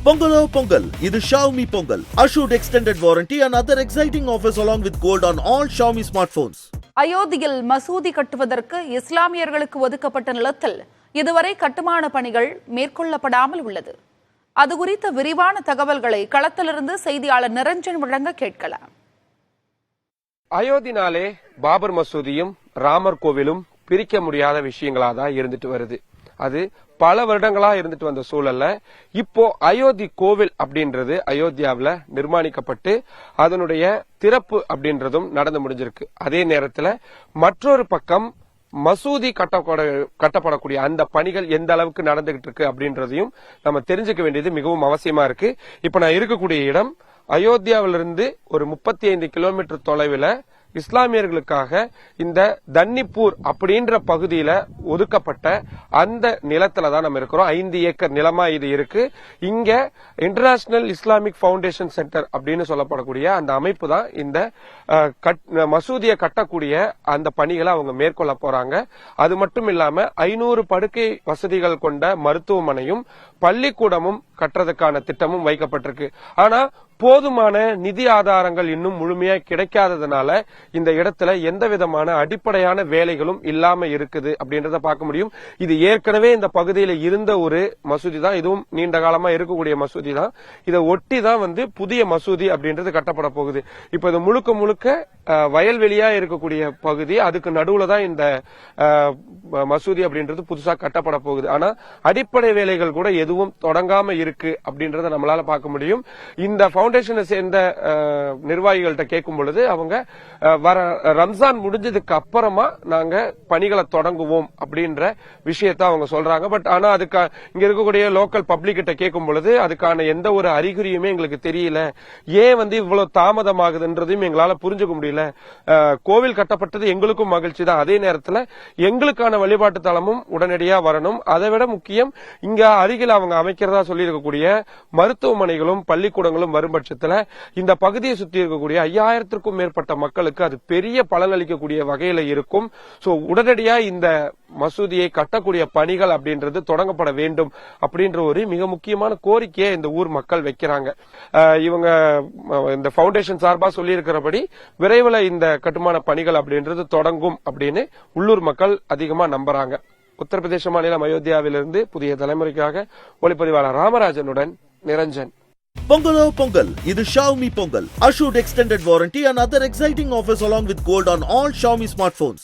Pongalo Pongal, இது Xiaomi Pongal. Assured extended warranty and other exciting offers along with gold on all Xiaomi smartphones. அயோத்தியில் மசூதி கட்டுவதற்கு இஸ்லாமியர்களுக்கு ஒதுக்கப்பட்ட நிலத்தில் இதுவரை கட்டுமான பணிகள் மேற்கொள்ளப்படாமல் உள்ளது. அது குறித்த விரிவான தகவல்களை களத்திலிருந்து செய்தியாளர் நிரஞ்சன் வழங்க கேட்கலாம். அயோத்தினாலே பாபர் மசூதியும் ராமர் கோவிலும் பிரிக்க முடியாத விஷயங்களாதான் இருந்துட்டு வருது. அது பல வருடங்களா இருந்துட்டு வந்த சூழல்ல இப்போ அயோத்தி கோவில் அப்படின்றது அயோத்தியாவில நிர்மாணிக்கப்பட்டு அதனுடைய திறப்பு அப்படின்றதும் நடந்து முடிஞ்சிருக்கு. அதே நேரத்துல மற்றொரு பக்கம் மசூதி கட்டப்படக்கூடிய அந்த பணிகள் எந்த அளவுக்கு நடந்துகிட்டு இருக்கு அப்படின்றதையும் நம்ம தெரிஞ்சுக்க வேண்டியது மிகவும் அவசியமா இருக்கு. இப்ப நான் இருக்கக்கூடிய இடம் அயோத்தியாவிலிருந்து ஒரு 35 கிலோமீட்டர் தொலைவில் இஸ்லாமியர்களுக்காக இந்த தன்னிப்பூர் அப்படின்ற பகுதியில ஒதுக்கப்பட்ட அந்த நிலத்துல தான் நம்ம இருக்கிறோம். 5 ஏக்கர் நிலமா இது இருக்கு. இங்க இன்டர்நேஷனல் இஸ்லாமிக் ஃபவுண்டேஷன் சென்டர் அப்படின்னு சொல்லப்படக்கூடிய அந்த அமைப்பு தான் இந்த மசூதியை கட்டக்கூடிய அந்த பணிகளை அவங்க மேற்கொள்ள போறாங்க. அது மட்டும் இல்லாம 500 படுக்கை வசதிகள் கொண்ட மருத்துவமனையும் பள்ளிக்கூடமும் கட்டுறதுக்கான திட்டமும் வைக்கப்பட்டிருக்கு. ஆனா போதுமான நிதி ஆதாரங்கள் இன்னும் முழுமையா கிடைக்காததுனால இந்த இடத்துல எந்த விதமான அடிப்படையான வேலைகளும் இல்லாம இருக்குது அப்படின்றத பார்க்க முடியும். இது ஏற்கனவே இந்த பகுதியில இருந்த ஒரு மசூதி தான். இதுவும் நீண்ட காலமா இருக்கக்கூடிய மசூதி தான். இதை ஒட்டி தான் புதிய மசூதி அப்படின்றது கட்டப்பட போகுது. இப்ப இது முழுக்க முழுக்க வயல்வெளியா இருக்கக்கூடிய பகுதி. அதுக்கு நடுவுல தான் இந்த மசூதி அப்படின்றது புதுசா கட்டப்பட போகுது. ஆனா அடிப்படை வேலைகள் கூட எதுவும் தொடங்காம இருக்கு அப்படின்றத நம்மளால பார்க்க முடியும். இந்த ஃபவுண்டேஷனை சேர்ந்த நிர்வாகிகள்கிட்ட கேட்கும் பொழுது அவங்க வர ரம்ஜான் முடிஞ்சதுக்கு அப்புறமா நாங்க பணிகளை தொடங்குவோம் அப்படின்ற விஷயத்த அவங்க சொல்றாங்க. பட் ஆனா அதுக்கு இங்க இருக்கக்கூடிய லோக்கல் பப்ளிக் கிட்ட கேட்கும் பொழுது அதுக்கான எந்த ஒரு அறிகுறியுமே எங்களுக்கு தெரியல. ஏன் இவ்வளவு தாமதமாகுதுன்றதையும் எங்களால புரிஞ்சுக்க முடியல. கோவில் கட்டப்பட்டது எங்களுக்கும் மகிழ்ச்சி தான். அதே நேரத்தில் எங்களுக்கான வழிபாட்டு தலமும் உடனடியா வரணும். அதை விட முக்கியம் இங்க அருகில் அவங்க அமைக்கிறதா சொல்லி இருக்கக்கூடிய மருத்துவமனைகளும் பள்ளிக்கூடங்களும் வரும் பட்சத்தில் இந்த பகுதியை சுற்றி இருக்கக்கூடிய 5000க்கும் மேற்பட்ட மக்களுக்கு அது பெரிய பலனளிக்கக்கூடிய வகையில இருக்கும். சோ உடனடியா இந்த மசூதியை கட்டக்கூடிய பணிகள் அப்படின்றது தொடங்கப்பட வேண்டும் அப்படின்ற ஒரு மிக முக்கியமான கோரிக்கையை இந்த ஊர் மக்கள் வைக்கிறாங்க. இவங்க இந்த பவுண்டேஷன் சார்பா சொல்லி இருக்கிறபடி விரைவில் இந்த கட்டுமான பணிகள் அப்படின்றது தொடங்கும் அப்படின்னு உள்ளூர் மக்கள் அதிகமா நம்புறாங்க. உத்தரப்பிரதேச மாநிலம் அயோத்தியாவிலிருந்து புதிய தலைமுறைக்காக ஒளிப்பதிவாளர் ராமராஜனுடன் நிரஞ்சன். Pongalo Pongal, இது Xiaomi Pongal. Assured extended warranty and other exciting offers along with gold on all Xiaomi smartphones.